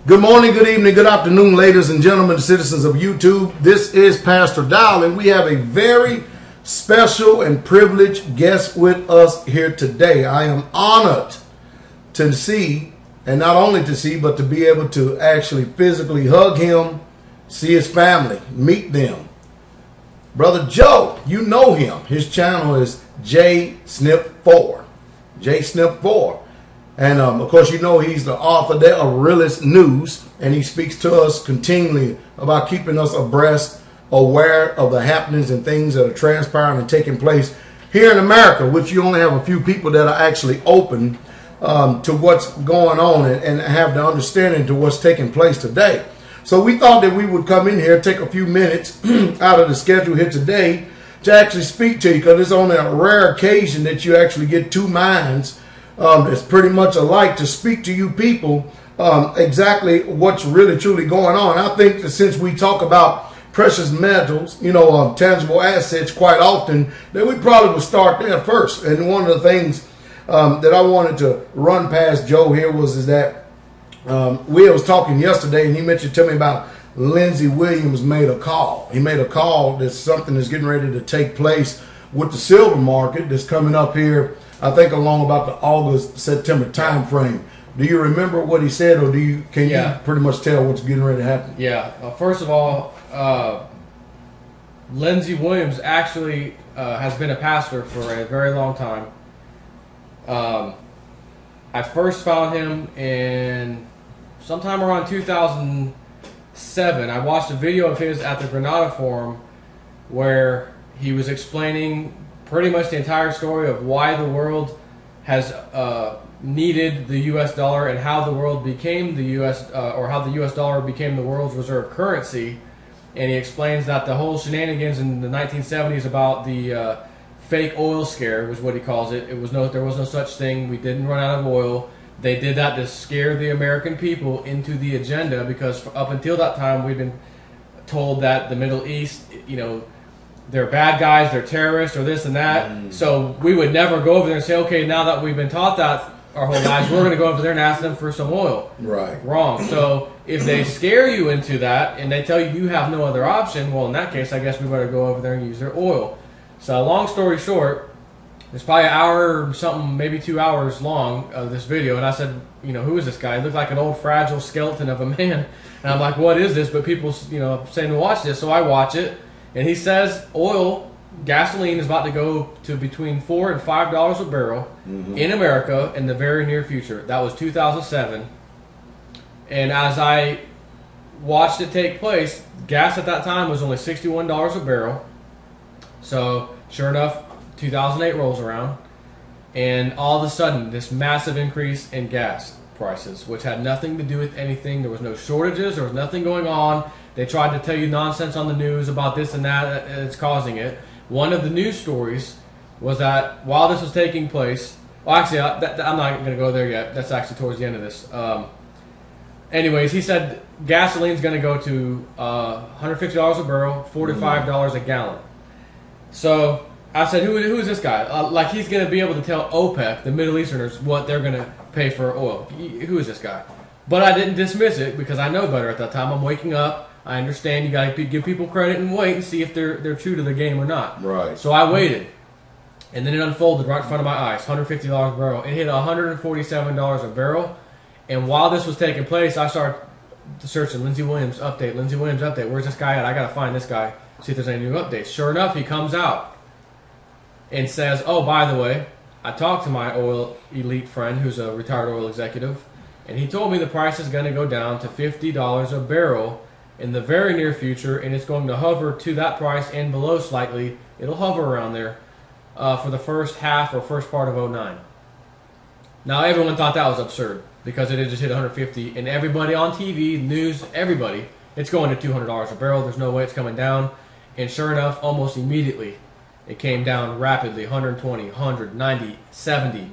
Good morning, good evening, good afternoon, ladies and gentlemen, citizens of YouTube. This is Pastor Dowell, and we have a very special and privileged guest with us here today. I am honored to see, and not only to see, but to be able to actually physically hug him, see his family, meet them. Brother Joe, you know him. His channel is Jsnip4. Jsnip4. And of course, you know he's the author there of Realist News, and he speaks to us continually about keeping us abreast, aware of the happenings and things that are transpiring and taking place here in America, which you only have a few people that are actually open to what's going on and have the understanding to what's taking place today. So we thought that we would come in here, take a few minutes out of the schedule here today to actually speak to you, because it's on a rare occasion that you actually get two minds it's pretty much alike to speak to you people exactly what's really truly going on. I think that since we talk about precious metals, tangible assets quite often, that we probably would start there first. And one of the things that I wanted to run past Joe here was that we was talking yesterday, and he mentioned to me about Lindsey Williams made a call. He made a call that something is getting ready to take place with the silver market that's coming up here, I think along about the August-September time frame. Do you remember what he said, or can you pretty much tell what's getting ready to happen? Yeah. First of all, Lindsey Williams actually has been a pastor for a very long time. I first found him in sometime around 2007. I watched a video of his at the Granada Forum where he was explaining pretty much the entire story of why the world has needed the U.S. dollar and how the world became the U.S. Or how the U.S. dollar became the world's reserve currency. And he explains that the whole shenanigans in the 1970s about the fake oil scare was what he calls it. There was no such thing. We didn't run out of oil. They did that to scare the American people into the agenda, because up until that time we've been told that the Middle East, they're bad guys, they're terrorists, or this and that. So we would never go over there and say, okay, now that we've been taught that our whole lives, we're going to go over there and ask them for some oil. Right. Wrong. So if they scare you into that and they tell you you have no other option, well, in that case, I guess we better go over there and use their oil. So long story short, it's probably an hour or something, maybe 2 hours long of this video. And I said, who is this guy? He looked like an old fragile skeleton of a man. And I'm like, what is this? But people, saying to watch this. So I watch it. And he says gasoline is about to go to between $4 and $5 a barrel in America in the very near future. That was 2007. And as I watched it take place, gas at that time was only $61 a barrel. So sure enough, 2008 rolls around, and all of a sudden this massive increase in gas prices, which had nothing to do with anything. There was no shortages. There was nothing going on. They tried to tell you nonsense on the news about this and that that's causing it. One of the news stories was that while this was taking place, well, actually, I'm not going to go there yet. That's actually towards the end of this. Anyways, he said gasoline's going to go to $150 a barrel, $4 to $5 a gallon. So I said, who is this guy? Like he's going to be able to tell OPEC, the Middle Easterners, what they're going to pay for oil. Who is this guy? But I didn't dismiss it, because I know better at that time. I'm waking up. I understand you got to give people credit and wait and see if they're true to the game or not. Right. So I waited, and then it unfolded right in front of my eyes. $150 a barrel. It hit $147 a barrel. And while this was taking place, I started searching Lindsey Williams update. Lindsey Williams update. Where's this guy at? I got to find this guy. See if there's any new updates. Sure enough, he comes out and says, oh, by the way, I talked to my oil elite friend who's a retired oil executive, and he told me the price is going to go down to $50 a barrel in the very near future, and it's going to hover to that price and below slightly. It'll hover around there for the first half or first part of 2009. Now, everyone thought that was absurd, because it had just hit 150, and everybody on TV, news, everybody, it's going to $200 a barrel. There's no way it's coming down. And sure enough, almost immediately, it came down rapidly, 120, 100, 90, 70,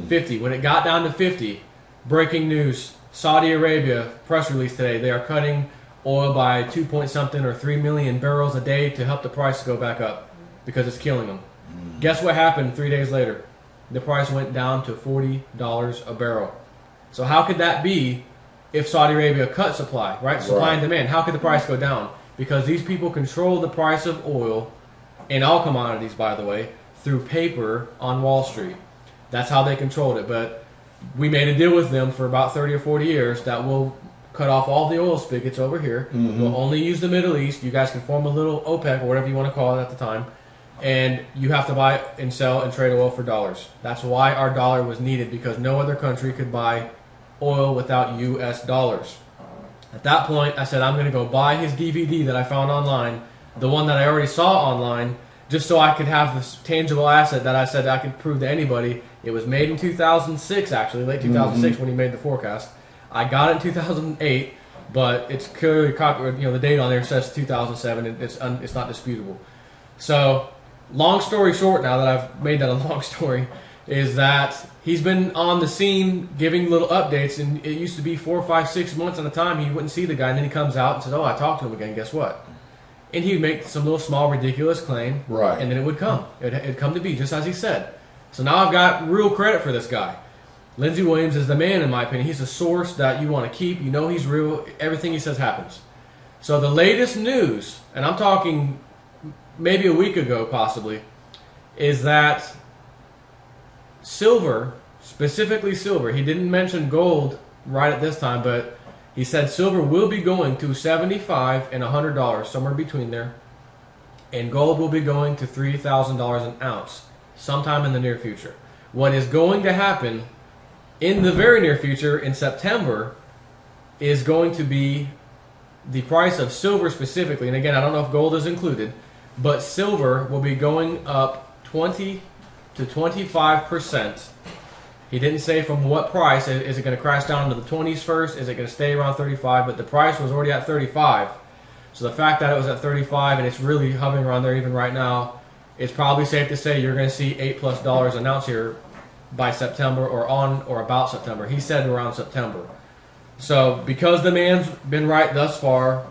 50. When it got down to 50, breaking news, Saudi Arabia, press release today, they are cutting oil by 2 point something or 3 million barrels a day to help the price go back up, because it's killing them. Guess what happened 3 days later? The price went down to $40 a barrel. So how could that be if Saudi Arabia cut supply, right? Supply and demand. How could the price go down? Because these people control the price of oil and all commodities, by the way, through paper on Wall Street. That's how they controlled it. But we made a deal with them for about 30 or 40 years that we'll cut off all the oil spigots over here. We'll only use the Middle East. You guys can form a little OPEC or whatever you want to call it at the time. And you have to buy and sell and trade oil for dollars. That's why our dollar was needed, because no other country could buy oil without U.S. dollars. At that point, I said, I'm going to go buy his DVD that I found online, the one that I already saw online, just so I could have this tangible asset that I said I could prove to anybody. It was made in 2006, actually, late 2006 when he made the forecast. I got it in 2008, but it's clearly, the date on there says 2007. It's not disputable. So, long story short, now that I've made that a long story, is that he's been on the scene giving little updates, and it used to be 4, 5, 6 months at a time he wouldn't see the guy, and then he comes out and says, oh, I talked to him again, guess what? And he'd make some little small ridiculous claim, and then it would come. It'd come to be, just as he said. So now I've got real credit for this guy. Lindsey Williams is the man, in my opinion. He's a source that you want to keep. You know he's real. Everything he says happens. So the latest news, and I'm talking maybe a week ago possibly, is that silver, specifically silver, he didn't mention gold right at this time, but he said silver will be going to $75 and $100, somewhere between there, and gold will be going to $3,000 an ounce sometime in the near future. What is going to happen in the very near future, in September, is going to be the price of silver specifically, and again, I don't know if gold is included, but silver will be going up 20 to 25%. He didn't say from what price. Is it going to crash down to the 20s first? Is it going to stay around 35? But the price was already at 35. So the fact that it was at 35 and it's really hovering around there even right now, it's probably safe to say you're going to see $8+ an ounce here by September, or on or about September. He said around September. So because the man's been right thus far,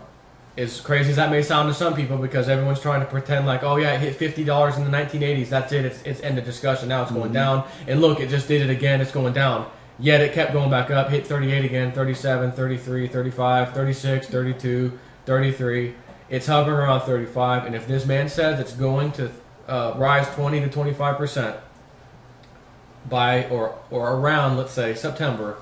as crazy as that may sound to some people, because everyone's trying to pretend like, oh yeah, it hit $50 in the 1980s, that's it, it's end of discussion, now it's going down, and look, it just did it again, it's going down. Yet it kept going back up, hit 38 again, 37, 33, 35, 36, 32, 33. It's hovering around 35, and if this man says it's going to rise 20 to 25% by or around, let's say, September,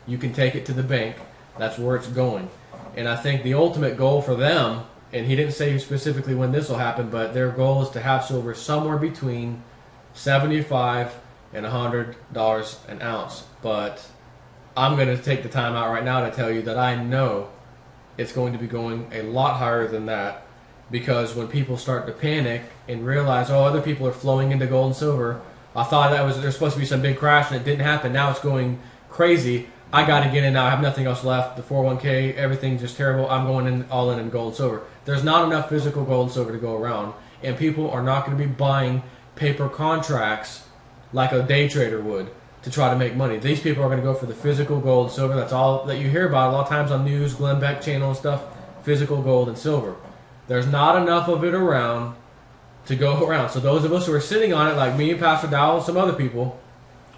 you can take it to the bank. That's where it's going. And I think the ultimate goal for them, and he didn't say specifically when this will happen, but their goal is to have silver somewhere between $75 and $100 an ounce. But I'm going to take the time out right now to tell you that I know it's going to be going a lot higher than that, because when people start to panic and realize, oh, other people are flowing into gold and silver, I thought there's supposed to be some big crash and it didn't happen. Now it's going crazy. I got to get in now. I have nothing else left. The 401k, everything's just terrible. I'm going in all in gold and silver. There's not enough physical gold and silver to go around, and people are not going to be buying paper contracts like a day trader would to try to make money. These people are going to go for the physical gold and silver. That's all that you hear about a lot of times on news, Glenn Beck channel and stuff, physical gold and silver. There's not enough of it around to go around. So those of us who are sitting on it, like me and Pastor Dowell and some other people,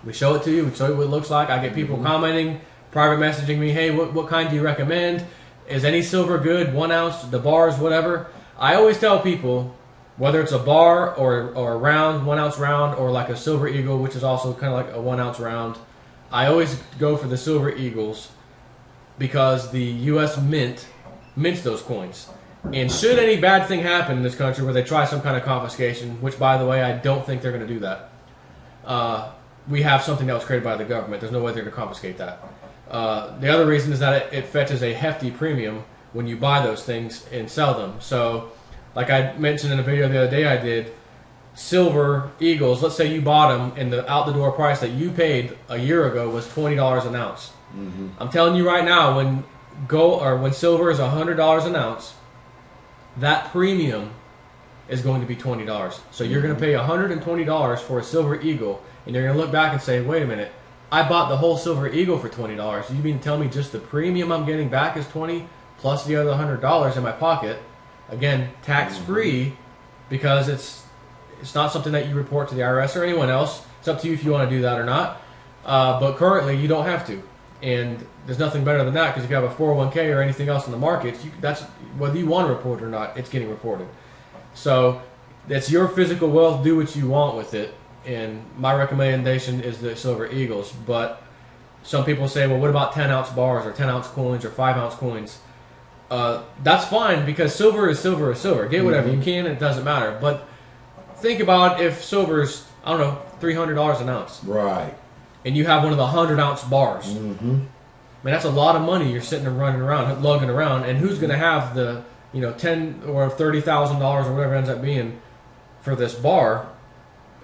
we show it to you, we show you what it looks like. I get people commenting, private messaging me, hey, what kind do you recommend? Is any silver good? 1 ounce, the bars, whatever. I always tell people, whether it's a bar or a round, 1 ounce round, or like a silver eagle, which is also kind of like a 1 ounce round, I always go for the silver eagles because the U.S. mints those coins. And should any bad thing happen in this country where they try some kind of confiscation, which, by the way, I don't think they're going to do that, we have something that was created by the government. There's no way they're going to confiscate that. The other reason is that it fetches a hefty premium when you buy those things and sell them. So, like I mentioned in a video the other day I did, silver eagles, let's say you bought them and the out-the-door price that you paid a year ago was $20 an ounce. I'm telling you right now, when silver is $100 an ounce, that premium is going to be $20. So you're going to pay $120 for a silver eagle, and you're going to look back and say, wait a minute, I bought the whole silver eagle for $20. You mean to tell me just the premium I'm getting back is $20 plus the other $100 in my pocket? Again, tax-free, because it's not something that you report to the IRS or anyone else. It's up to you if you want to do that or not. But currently, you don't have to. And there's nothing better than that, because if you have a 401k or anything else in the market, that's whether you want to report it or not, it's getting reported. So that's your physical wealth. Do what you want with it. And my recommendation is the Silver Eagles. But some people say, well, what about 10-ounce bars or 10-ounce coins or 5-ounce coins? That's fine, because silver is silver is silver. Get whatever you can, it doesn't matter. But think about if silver's, I don't know, $300 an ounce. Right. And you have one of the 100-ounce bars. Man, that's a lot of money you're sitting and running around, lugging around. And who's going to have the, $10,000 or $30,000 or whatever it ends up being for this bar?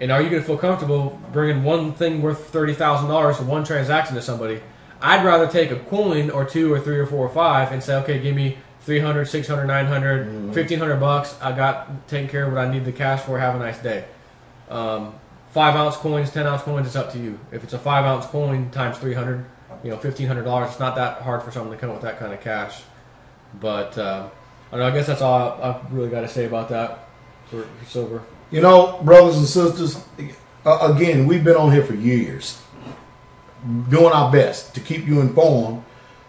And are you going to feel comfortable bringing one thing worth $30,000 for one transaction to somebody? I'd rather take a coin or two or three or four or five and say, okay, give me 300, 600, 900, 1,500 bucks. I got taken care of what I need the cash for. Have a nice day. 5-ounce coins, 10-ounce coins, it's up to you. If it's a 5-ounce coin times 300, $1,500, it's not that hard for someone to come up with that kind of cash. But I guess that's all I've really got to say about that for silver. Brothers and sisters, again, we've been on here for years, doing our best to keep you informed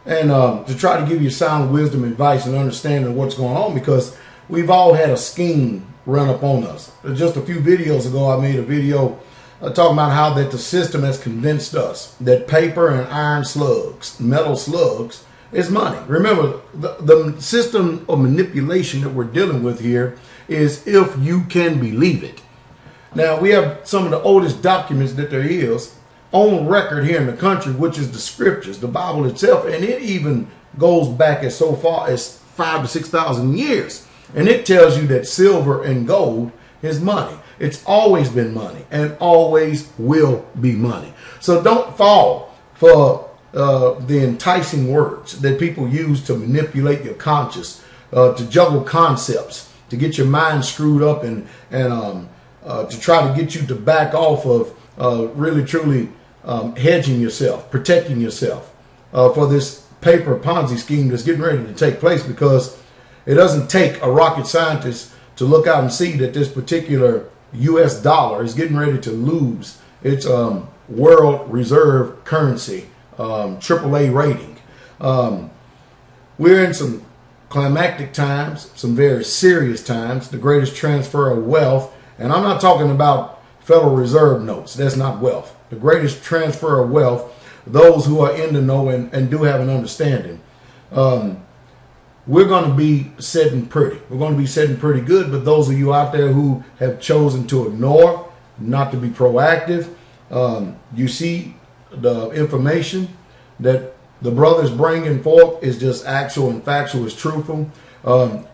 and to try to give you sound wisdom, advice, and understanding of what's going on, because we've all had a scheme run up on us. Just a few videos ago, I made a video talking about how that the system has convinced us that paper and iron slugs, metal slugs, is money. Remember, the system of manipulation that we're dealing with here is if you can believe it. Now, we have some of the oldest documents that there is on record here in the country, which is the scriptures, the Bible itself, and it even goes back as so far as 5,000 to 6,000 years. And it tells you that silver and gold is money. It's always been money and always will be money. So don't fall for the enticing words that people use to manipulate your conscience, to juggle concepts, to get your mind screwed up and to try to get you to back off of really truly hedging yourself, protecting yourself for this paper Ponzi scheme that's getting ready to take place, because it doesn't take a rocket scientist to look out and see that this particular U.S. dollar is getting ready to lose its world reserve currency, AAA rating. We're in some climactic times, some very serious times, the greatest transfer of wealth. And I'm not talking about Federal Reserve notes. That's not wealth. The greatest transfer of wealth, those who are in the know and do have an understanding. We're going to be sitting pretty. We're going to be sitting pretty good. But those of you out there who have chosen to ignore, not to be proactive, you see the information that the brothers bringing forth is just actual and factual, is truthful.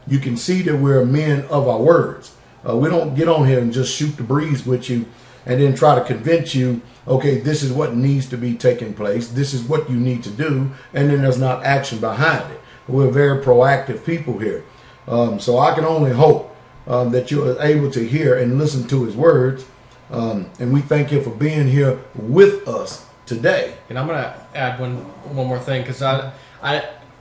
You can see that we're men of our words. We don't get on here and just shoot the breeze with you and then try to convince you, okay, this is what needs to be taking place. This is what you need to do. And then there's not action behind it. We're very proactive people here. So I can only hope that you're able to hear and listen to his words. And we thank you for being here with us today. And I'm going to add one more thing, because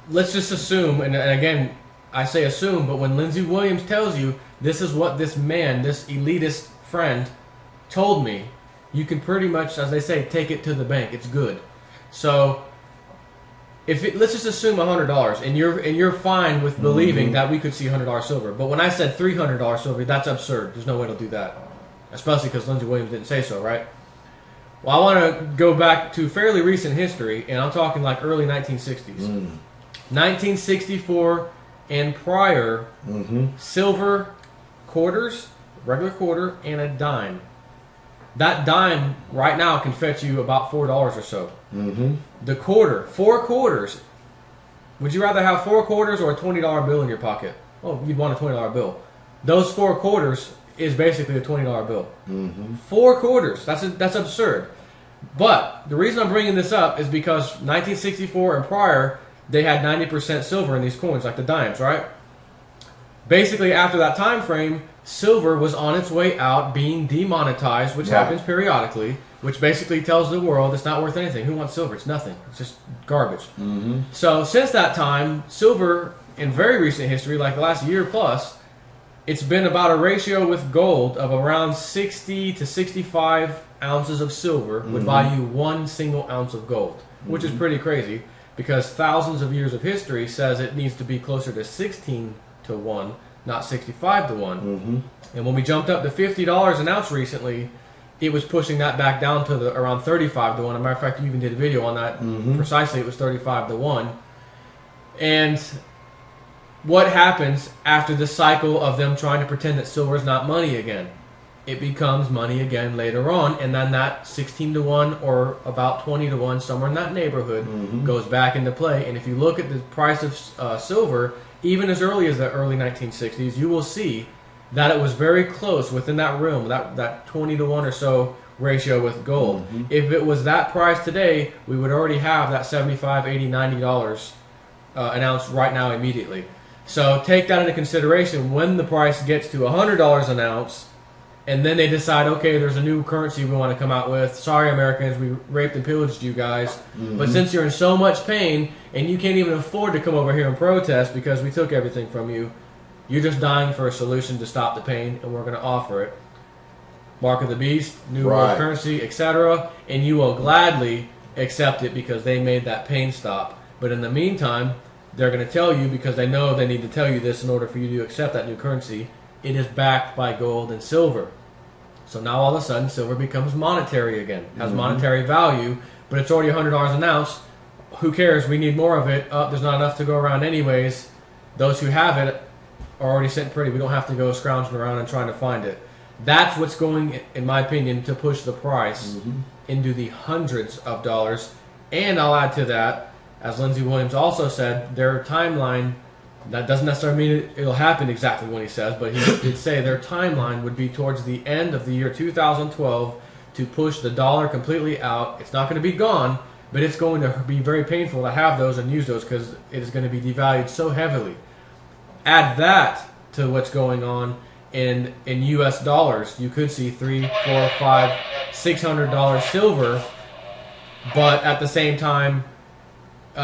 let's just assume, and again, I say assume, but when Lindsey Williams tells you this is what this man, this elitist friend, told me, you can pretty much, as they say, take it to the bank. It's good. So let's just assume $100, and you're fine with believing that we could see $100 silver. But when I said $300 silver, that's absurd. There's no way to do that, especially because Lindsey Williams didn't say so, right? Well, I want to go back to fairly recent history, and I'm talking like early 1960s. 1964 and prior, silver quarters, regular quarter, and a dime. That dime right now can fetch you about $4 or so. The quarter, 4 quarters. Would you rather have 4 quarters or a $20 bill in your pocket? Oh, you'd want a $20 bill. Those 4 quarters is basically a $20 bill. 4 quarters. That's absurd. But the reason I'm bringing this up is because 1964 and prior, they had 90% silver in these coins, like the dimes, right? Basically, after that time frame, silver was on its way out, being demonetized, which happens periodically, which basically tells the world it's not worth anything. Who wants silver? It's nothing. It's just garbage. So since that time, silver, in very recent history, like the last year plus, it's been about a ratio with gold of around 60 to 65 ounces of silver would buy you 1 single ounce of gold. which is pretty crazy because thousands of years of history says it needs to be closer to 16 to 1, not 65 to 1. And when we jumped up to $50 an ounce recently, it was pushing that back down to around 35 to 1. As a matter of fact, you even did a video on that. Precisely, it was 35 to 1. And what happens after the cycle of them trying to pretend that silver is not money again? It becomes money again later on, and then that 16 to 1 or about 20 to 1, somewhere in that neighborhood, goes back into play. And if you look at the price of silver, even as early as the early 1960s, you will see that it was very close within that realm, that 20 to 1 or so ratio with gold. If it was that price today, we would already have that $75, $80, $90 an ounce right now immediately. So take that into consideration when the price gets to $100 an ounce, and then they decide, okay, there's a new currency we want to come out with. Sorry, Americans, we raped and pillaged you guys. But since you're in so much pain and you can't even afford to come over here and protest because we took everything from you, you're just dying for a solution to stop the pain, and we're going to offer it. Mark of the beast, new world currency, etc. And you will gladly accept it because they made that pain stop. But in the meantime, they're going to tell you, because they know they need to tell you this in order for you to accept that new currency, it is backed by gold and silver. So now all of a sudden, silver becomes monetary again. Has monetary value, but it's already $100 an ounce. Who cares? We need more of it. There's not enough to go around anyways. Those who have it are already sitting pretty. We don't have to go scrounging around and trying to find it. That's what's going, in my opinion, to push the price into the hundreds of dollars. And I'll add to that, as Lindsey Williams also said, their timeline, that doesn't necessarily mean it'll happen exactly when he says, but he did say their timeline would be towards the end of the year 2012 to push the dollar completely out. It's not going to be gone, but it's going to be very painful to have those and use those because it is going to be devalued so heavily. Add that to what's going on in U.S. dollars. You could see $300, $400, $500, $600 silver, but at the same time, you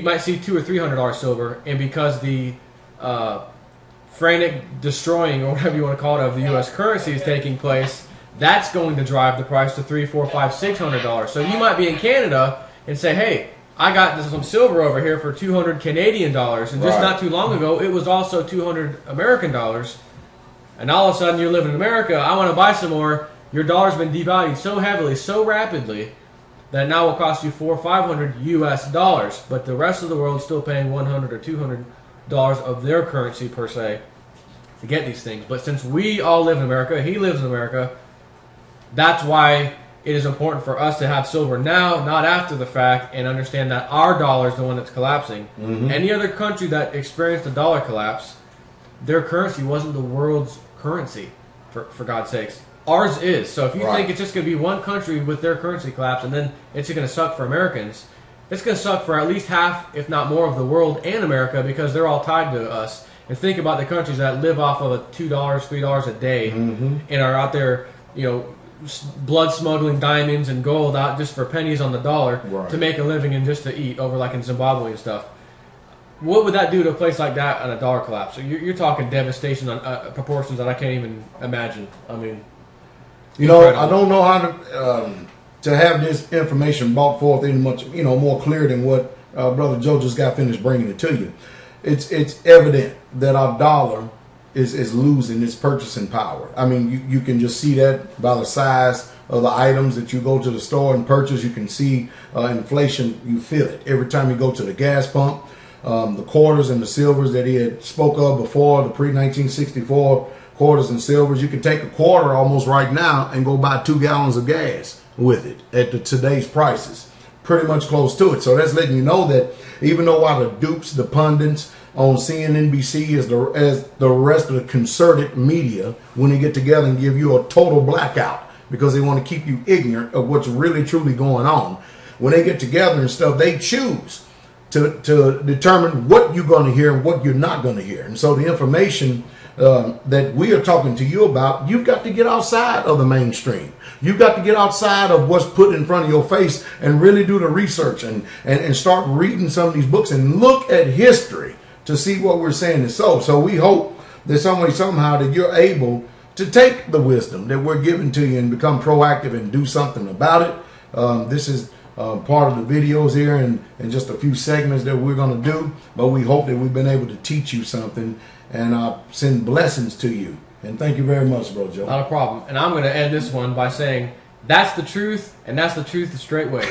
might see $200 or $300 silver, and because the frantic destroying, or whatever you want to call it, of the U.S. currency is taking place, that's going to drive the price to $300, $400, $500, $600. So you might be in Canada and say, hey, I got some silver over here for 200 Canadian dollars, and just not too long ago, it was also 200 American dollars, and all of a sudden you're living in America, I want to buy some more, your dollar's been devalued so heavily, so rapidly, that now will cost you $400 or $500 US dollars, but the rest of the world is still paying $100 or $200 of their currency per se to get these things. But since we all live in America, he lives in America, that's why it is important for us to have silver now, not after the fact, and understand that our dollar is the one that's collapsing. Any other country that experienced a dollar collapse, their currency wasn't the world's currency, for God's sakes. Ours is. So if you think it's just going to be one country with their currency collapse and then it's going to suck for Americans, it's going to suck for at least half, if not more, of the world and America, because they're all tied to us. And think about the countries that live off of $2, $3 a day and are out there, blood smuggling diamonds and gold out just for pennies on the dollar to make a living and just to eat over like in Zimbabwe and stuff. What would that do to a place like that on a dollar collapse? So you're talking devastation on proportions that I can't even imagine. I mean, incredible. I don't know how to have this information brought forth any much more clear than what Brother Joe just got finished bringing it to you. It's evident that our dollar is losing its purchasing power. I mean, you can just see that by the size of the items that you go to the store and purchase. You can see inflation. You feel it every time you go to the gas pump. The quarters and the silvers that he had spoke of before, the pre-1964 quarters and silvers. You can take a quarter almost right now and go buy 2 gallons of gas with it at today's prices. Pretty much close to it. So that's letting you know that even though while the dupes, the pundits on CNNBC as the rest of the concerted media, when they get together and give you a total blackout because they want to keep you ignorant of what's really truly going on, when they get together and stuff, they choose to determine what you're going to hear and what you're not going to hear. And so the information that we are talking to you about, you've got to get outside of the mainstream. You've got to get outside of what's put in front of your face and really do the research and start reading some of these books and look at history to see what we're saying is so. So we hope that some way, somehow, that you're able to take the wisdom that we're giving to you and become proactive and do something about it. This is part of the videos here and just a few segments that we're going to do. But we hope that we've been able to teach you something and send blessings to you. And thank you very much, Bro Joe. Not a problem. And I'm going to end this one by saying, that's the truth, and that's the truth the straight way.